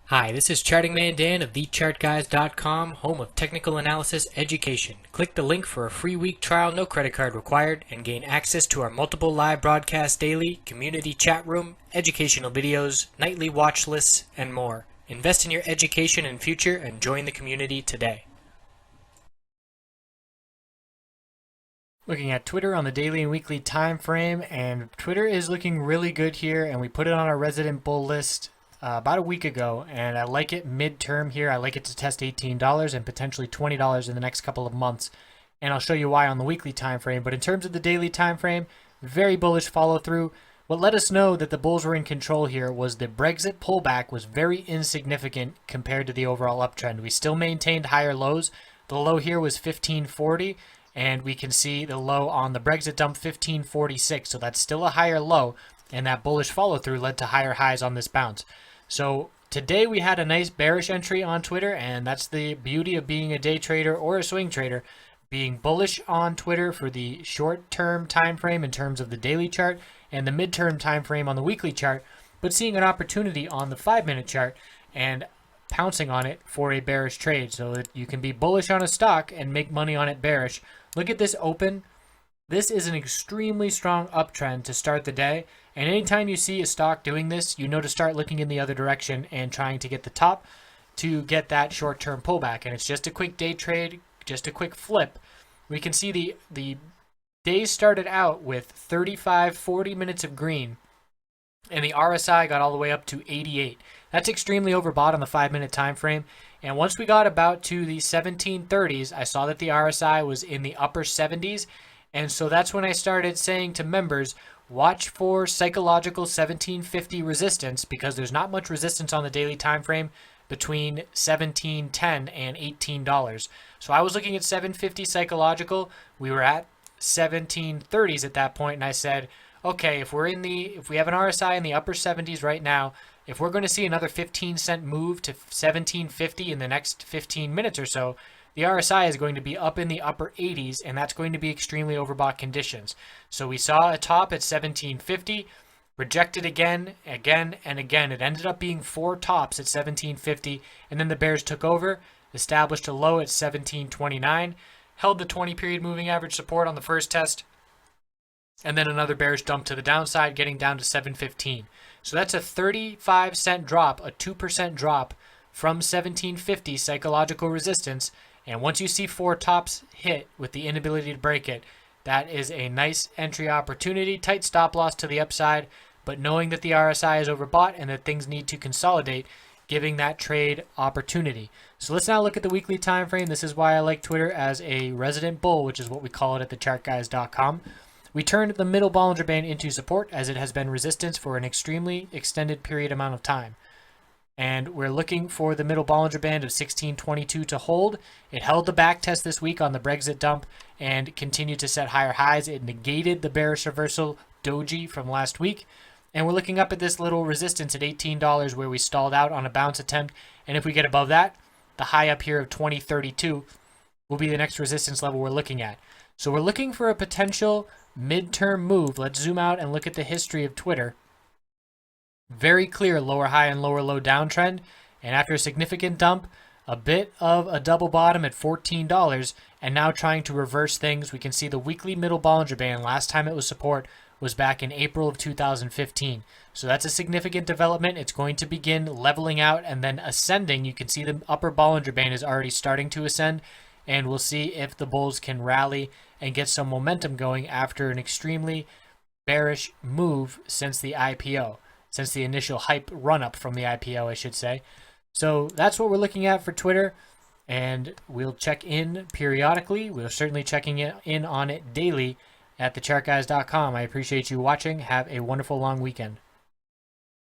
Hi, this is Charting Man Dan of TheChartGuys.com, home of technical analysis education. Click the link for a free week trial, no credit card required, and gain access to our multiple live broadcasts daily, community chat room, educational videos, nightly watch lists, and more. Invest in your education and future and join the community today. Looking at Twitter on the daily and weekly time frame, and Twitter is looking really good here, and we put it on our resident bull list about a week ago, and I like it midterm here. I like it to test $18 and potentially $20 in the next couple of months, and I'll show you why on the weekly time frame. But in terms of the daily time frame, very bullish follow through. What let us know that the bulls were in control here was the Brexit pullback was very insignificant compared to the overall uptrend. We still maintained higher lows. The low here was 1540, and we can see the low on the Brexit dump 1546, so that's still a higher low, and that bullish follow through led to higher highs on this bounce. So today we had a nice bearish entry on Twitter, and that's the beauty of being a day trader or a swing trader. Being bullish on Twitter for the short-term time frame in terms of the daily chart and the midterm time frame on the weekly chart, but seeing an opportunity on the 5-minute chart and pouncing on it for a bearish trade so that you can be bullish on a stock and make money on it bearish. Look at this open. This is an extremely strong uptrend to start the day, and anytime you see a stock doing this, you know to start looking in the other direction and trying to get the top to get that short-term pullback. And it's just a quick day trade, just a quick flip. We can see the day started out with 40 minutes of green, and the RSI got all the way up to 88. That's extremely overbought on the 5-minute time frame. And once we got about to the 1730s, I saw that the RSI was in the upper 70s. And so that's when I started saying to members, watch for psychological 1750 resistance, because there's not much resistance on the daily time frame between 1710 and $18. So I was looking at 750 psychological. We were at 1730s at that point, and I said, okay, if we have an RSI in the upper 70s right now, if we're going to see another 15-cent move to 1750 in the next 15 minutes or so, the RSI is going to be up in the upper 80s, and that's going to be extremely overbought conditions. So we saw a top at 1750, rejected again, and again. It ended up being 4 tops at 1750, and then the bears took over, established a low at 1729, held the 20-period moving average support on the first test, and then another bearish dump to the downside, getting down to 715. So that's a 35-cent drop, a 2% drop from 1750 psychological resistance. And once you see 4 tops hit with the inability to break it, that is a nice entry opportunity. Tight stop loss to the upside, but knowing that the RSI is overbought and that things need to consolidate, giving that trade opportunity. So let's now look at the weekly time frame. This is why I like Twitter as a resident bull, which is what we call it at TheChartGuys.com. We turned the middle Bollinger Band into support, as it has been resistance for an extremely extended period amount of time. And we're looking for the middle Bollinger Band of 1622 to hold. It held the back test this week on the Brexit dump and continued to set higher highs. It negated the bearish reversal doji from last week. And we're looking up at this little resistance at $18 where we stalled out on a bounce attempt. And if we get above that, the high up here of 2032 will be the next resistance level we're looking at. So we're looking for a potential midterm move. Let's zoom out and look at the history of Twitter. Very clear lower high and lower low downtrend, and after a significant dump, a bit of a double bottom at $14, and now trying to reverse things. We can see the weekly middle Bollinger Band, last time it was support, was back in April of 2015. So that's a significant development. It's going to begin leveling out and then ascending. You can see the upper Bollinger Band is already starting to ascend, and we'll see if the bulls can rally and get some momentum going after an extremely bearish move since the IPO. Since the initial hype run-up from the IPO, I should say. So that's what we're looking at for Twitter, and we'll check in periodically. We're certainly checking in on it daily at thechartguys.com. I appreciate you watching. Have a wonderful long weekend.